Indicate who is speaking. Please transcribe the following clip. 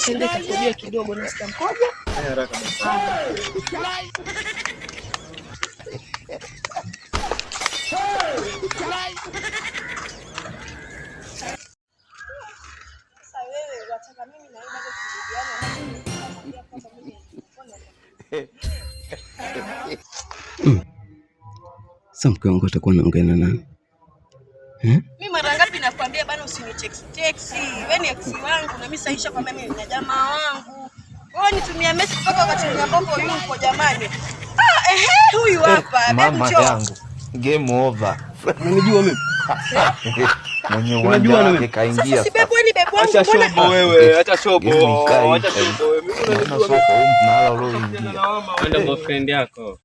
Speaker 1: twende kakujue kidogo nasikia mkojo.
Speaker 2: Haraka basi.
Speaker 1: Sasa wewe wataka mimi na wewe turudiane kwamba mimi
Speaker 3: Sasa mke wangu atakuwa anaongea na nani?
Speaker 1: Mimi mara ngapi nakwambia bana usinitext. Wewe ni ex wangu na mimi saisha kwa mimi na jamaa wangu. Wewe nitumia message mpaka wakati ambapo yuko jamani. Huyu hapa
Speaker 2: mama yangu. Game over.
Speaker 3: Unanijua mimi?
Speaker 2: Mwenye uwanja wake kaingia.
Speaker 1: Sasa bebu ni bebu wangu.
Speaker 3: Acha shobo wewe, acha shobo.
Speaker 2: Acha shobo wewe. Mimi unajua mimi. Nalo roho ingia.
Speaker 4: Ndio boyfriend yako.